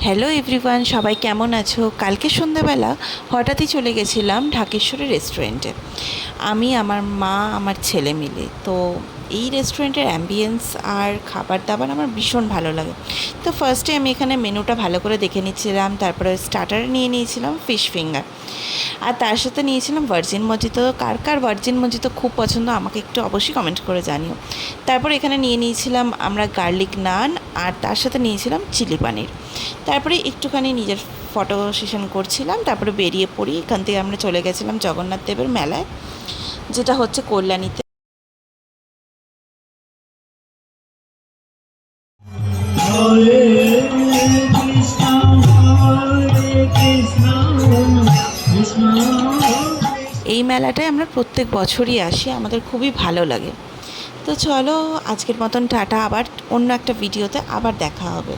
Hello everyone, সবাই কেমন আছো? কালকে সন্ধ্যাবেলা হঠাৎই চলে গেছিলাম ঢাকেশ্বরী রেস্টুরেন্টে। আমি, আমার মা, আমার ছেলে মিলে। তো এই রেস্টুরেন্টের অ্যাম্বিয়েন্স আর খাবার দাবার আমার ভীষণ ভালো লাগে। তো ফার্স্টে আমি এখানে মেনুটা ভালো করে দেখে নিচ্ছিলাম, তারপরে স্টার্টার নিয়ে নিয়েছিলাম ফিশ ফিঙ্গার, আর তার সাথে নিয়েছিলাম ভার্জিন মজিতো। কার কার ভার্জিন মজিতো খুব পছন্দ আমাকে একটু অবশ্যই কমেন্ট করে জানিও। তারপর এখানে নিয়ে নিয়েছিলাম আমরা গার্লিক নান, আর তার সাথে নিয়েছিলাম চিলি পানির। তারপরে একটুখানি নিজের ফটো সেশন করছিলাম, তারপরে বেরিয়ে পড়ি। এখান থেকে আমরা চলে গেছিলাম জগন্নাথ দেবের মেলায়, যেটা হচ্ছে কল্যাণীতে। হরে কৃষ্ণ হরে কৃষ্ণ কৃষ্ণ। এই মেলাটায় আমরা প্রত্যেক বছরই আসি, আমাদের খুবই ভালো লাগে। তো চলো, আজকের মতন টাটা, আবার অন্য একটা ভিডিওতে আবার দেখা হবে।